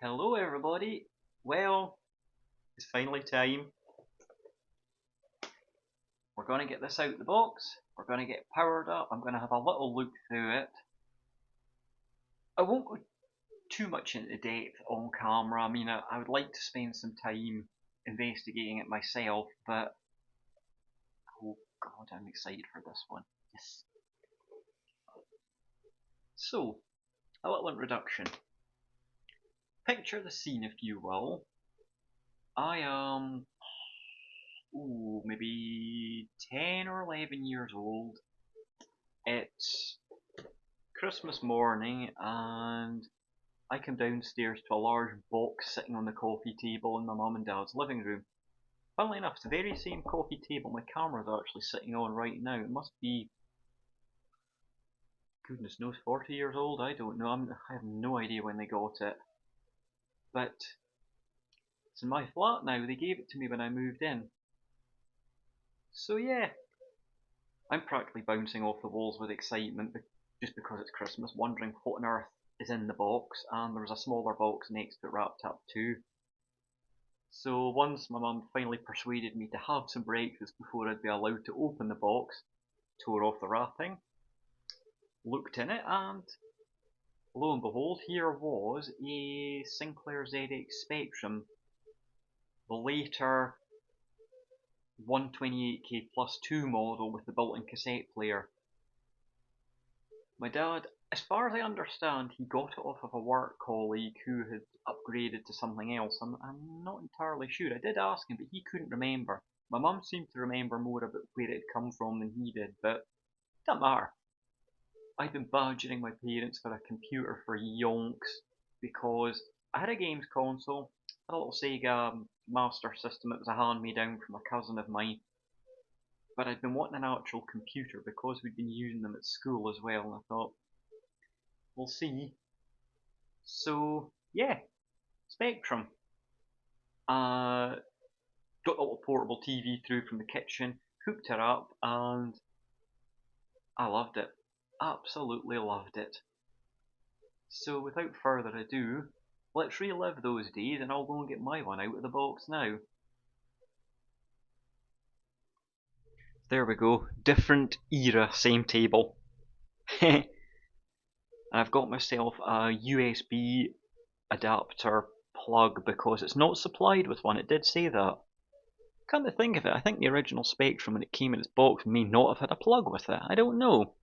Hello everybody. Well, it's finally time. We're going to get this out the box. We're going to get powered up. I'm going to have a little look through it. I won't go too much into depth on camera. I mean, I would like to spend some time investigating it myself, but oh god, I'm excited for this one. Yes. So, a little introduction. Picture the scene, if you will. I am maybe 10 or 11 years old. It's Christmas morning and I come downstairs to a large box sitting on the coffee table in my mum and dad's living room. Funnily enough, it's the very same coffee table my camera's actually sitting on right now. It must be, goodness knows, 40 years old. I don't know. I have no idea when they got it. But it's in my flat now. They gave it to me when I moved in. So yeah, I'm practically bouncing off the walls with excitement just because it's Christmas, wondering what on earth is in the box, and there's a smaller box next to it wrapped up too. So once my mum finally persuaded me to have some breakfast before I'd be allowed to open the box, tore off the wrapping, looked in it, and lo and behold, here was a Sinclair ZX Spectrum, the later 128K plus 2 model with the built-in cassette player. My dad, as far as I understand, he got it off of a work colleague who had upgraded to something else. I'm not entirely sure. I did ask him, but he couldn't remember. My mum seemed to remember more about where it had come from than he did, but it doesn't matter. I'd been badgering my parents for a computer for yonks because I had a games console, had a little Sega Master System. It was a hand-me-down from a cousin of mine, but I'd been wanting an actual computer because we'd been using them at school as well, and I thought, we'll see. So yeah, Spectrum. Got a little portable TV through from the kitchen, hooked her up, and I loved it. Absolutely loved it. So without further ado, let's relive those days, and I'll go and get my one out of the box now. There we go. Different era, same table. And I've got myself a USB adapter plug because it's not supplied with one. It did say that. Come to think of it, I think the original Spectrum when it came in its box may not have had a plug with it. I don't know.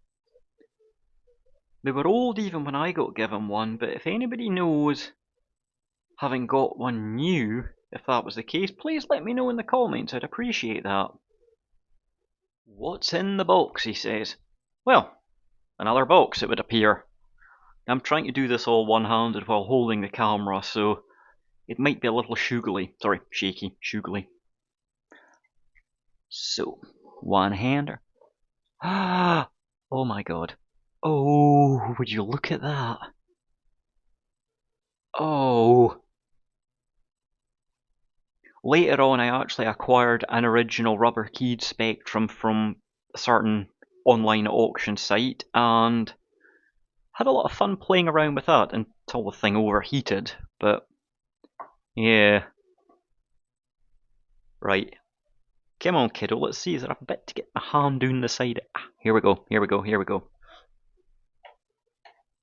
They were old even when I got given one, but if anybody knows, having got one new, if that was the case, please let me know in the comments. I'd appreciate that. What's in the box, he says. Well, another box, it would appear. I'm trying to do this all one-handed while holding the camera, so it might be a little shaky. So, one-hander. Ah! Oh my god. Oh, would you look at that? Oh. Later on, I actually acquired an original rubber keyed Spectrum from a certain online auction site and had a lot of fun playing around with that until the thing overheated. But yeah. Right. Come on, kiddo, let's see. Is there a bit to get my hand down the side? Ah, here we go, here we go, here we go.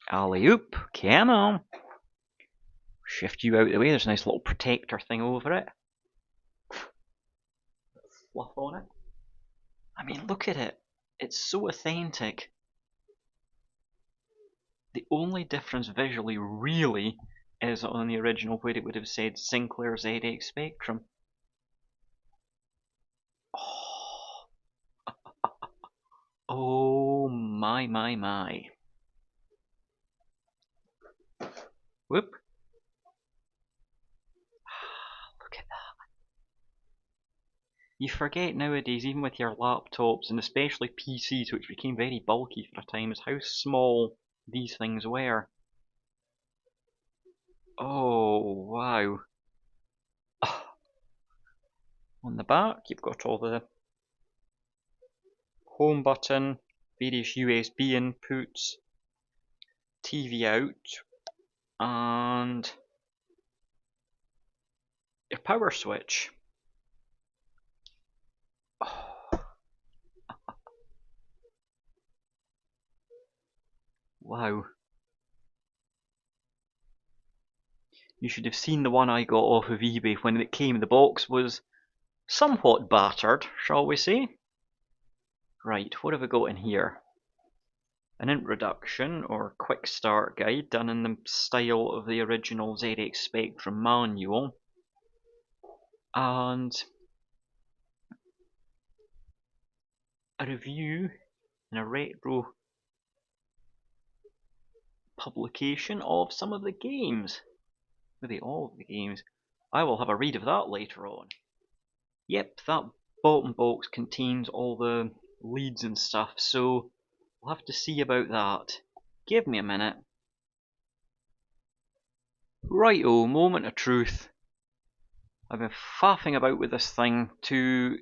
Alley oop, come on. Shift you out of the way, there's a nice little protector thing over it. Fluff on it. I mean, look at it. It's so authentic. The only difference visually, really, is on the original where it would have said Sinclair ZX Spectrum. Oh, oh my, my, my. Whoop. Look at that. You forget nowadays, even with your laptops, and especially PCs, which became very bulky for a time, is how small these things were. Oh, wow. On the back, you've got all the home button, various USB inputs, TV out, and Your power switch. Oh, wow. You should have seen the one I got off of eBay when it came. The box was somewhat battered, shall we say. Right, what have we got in here? An introduction or quick start guide done in the style of the original ZX Spectrum manual. And a review and a retro publication of some of the games. Maybe all of the games. I will have a read of that later on. Yep, that bottom box contains all the leads and stuff, so we'll have to see about that. Give me a minute. Righto, moment of truth. I've been faffing about with this thing to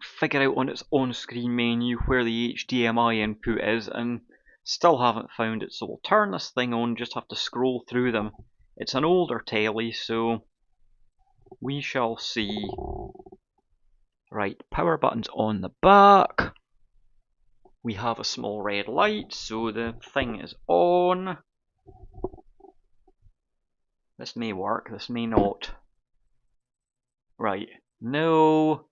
figure out on its on-screen menu where the HDMI input is, and still haven't found it, so we'll turn this thing on, just have to scroll through them. It's an older telly, so we shall see. Right, power button's on the back. We have a small red light, so the thing is on. This may work, this may not. Right, no.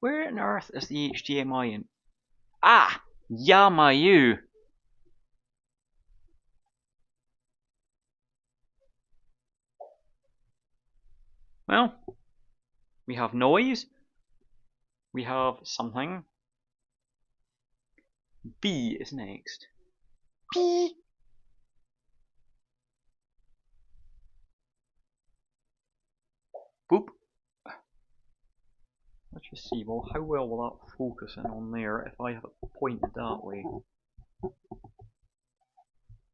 Where on earth is the HDMI in? Ah! Yamayu! Well, we have noise. We have something. B is next. B. Boop. Let's just see, well, how well will that focus in on there if I have it pointed that way?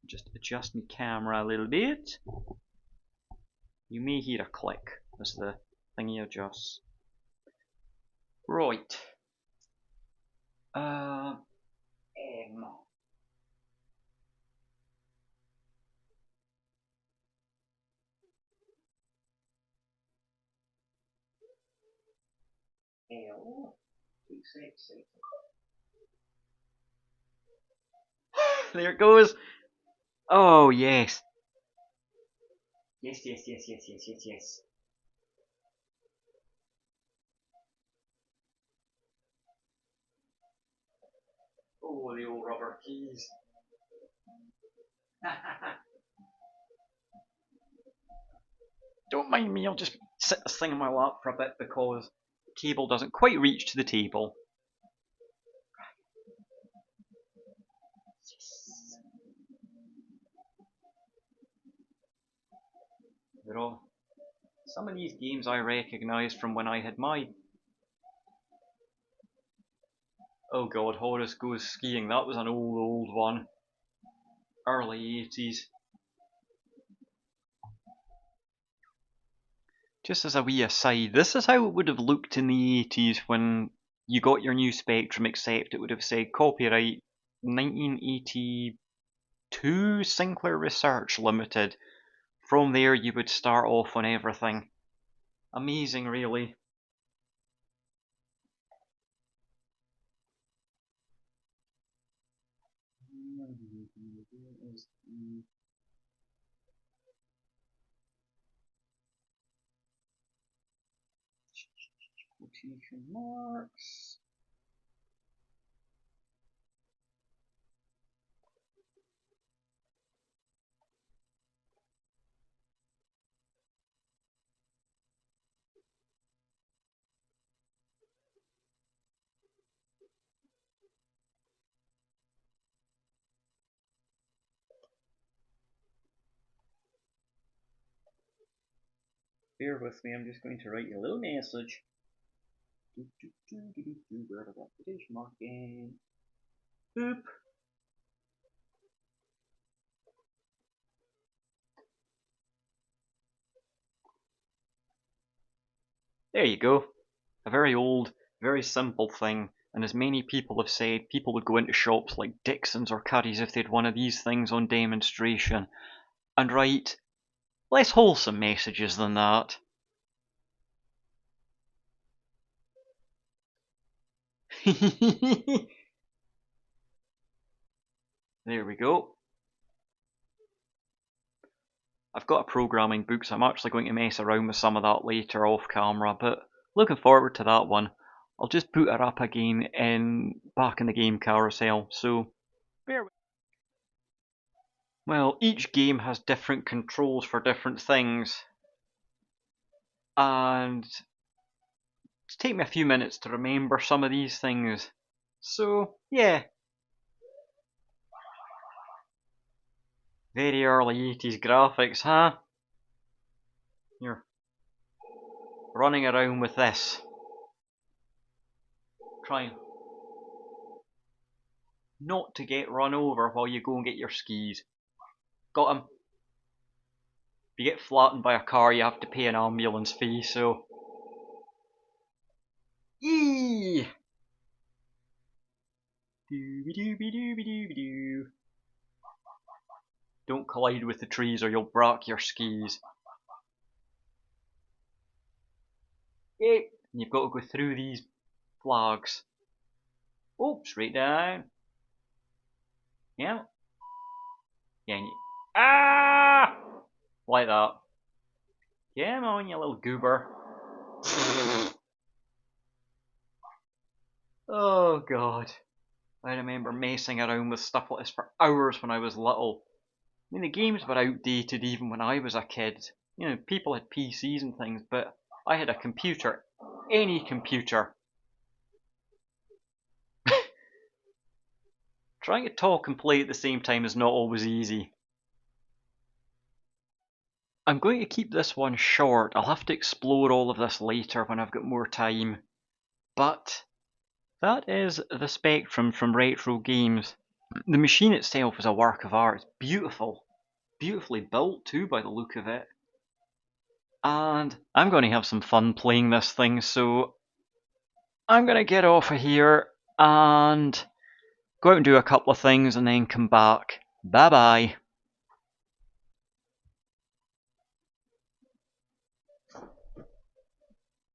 Just adjust my camera a little bit. You may hear a click as the thingy adjusts. Right. M. L. There it goes. Oh, yes. Yes, yes, yes, yes, yes, yes, yes. Oh, the old rubber keys. Don't mind me, I'll just sit this thing on my lap for a bit because the cable doesn't quite reach to the table. Yes. They're all... Some of these games I recognise from when I had my... Oh god, Horace Goes Skiing, that was an old one. Early 80s. Just as a wee aside, this is how it would have looked in the 80s when you got your new Spectrum, except it would have said copyright 1982 Sinclair Research Limited. From there you would start off on everything. Amazing, really. Quotation marks. Bear with me, I'm just going to write you a little message. Where the quotation mark again? Boop. There you go. A very old, very simple thing, and as many people have said, people would go into shops like Dixon's or Curry's if they had one of these things on demonstration. And right, Less wholesome messages than that. There we go. I've got a programming book, so I'm actually going to mess around with some of that later off camera, but looking forward to that one. I'll just put her up again back in the game carousel, so bear with. Well, each game has different controls for different things, and it's taken me a few minutes to remember some of these things. So, yeah. Very early 80s graphics, huh? You're running around with this. Trying not to get run over while you go and get your skis. Got him. If you get flattened by a car, you have to pay an ambulance fee, so. Eee! Dooby-dooby-dooby-dooby-doo. Don't collide with the trees or you'll break your skis. Yay! And you've got to go through these flags. Oh, straight down. Yeah. Yeah. Ah! Like that. Come on, you little goober. Oh god. I remember messing around with stuff like this for hours when I was little. I mean, the games were outdated even when I was a kid. You know, people had PCs and things, but I had a computer. Any computer. Trying to talk and play at the same time is not always easy. I'm going to keep this one short. I'll have to explore all of this later when I've got more time. But that is the Spectrum from Retro Games. The machine itself is a work of art. It's beautiful. Beautifully built too by the look of it. And I'm going to have some fun playing this thing, so I'm going to get off of here and go out and do a couple of things and then come back. Bye bye.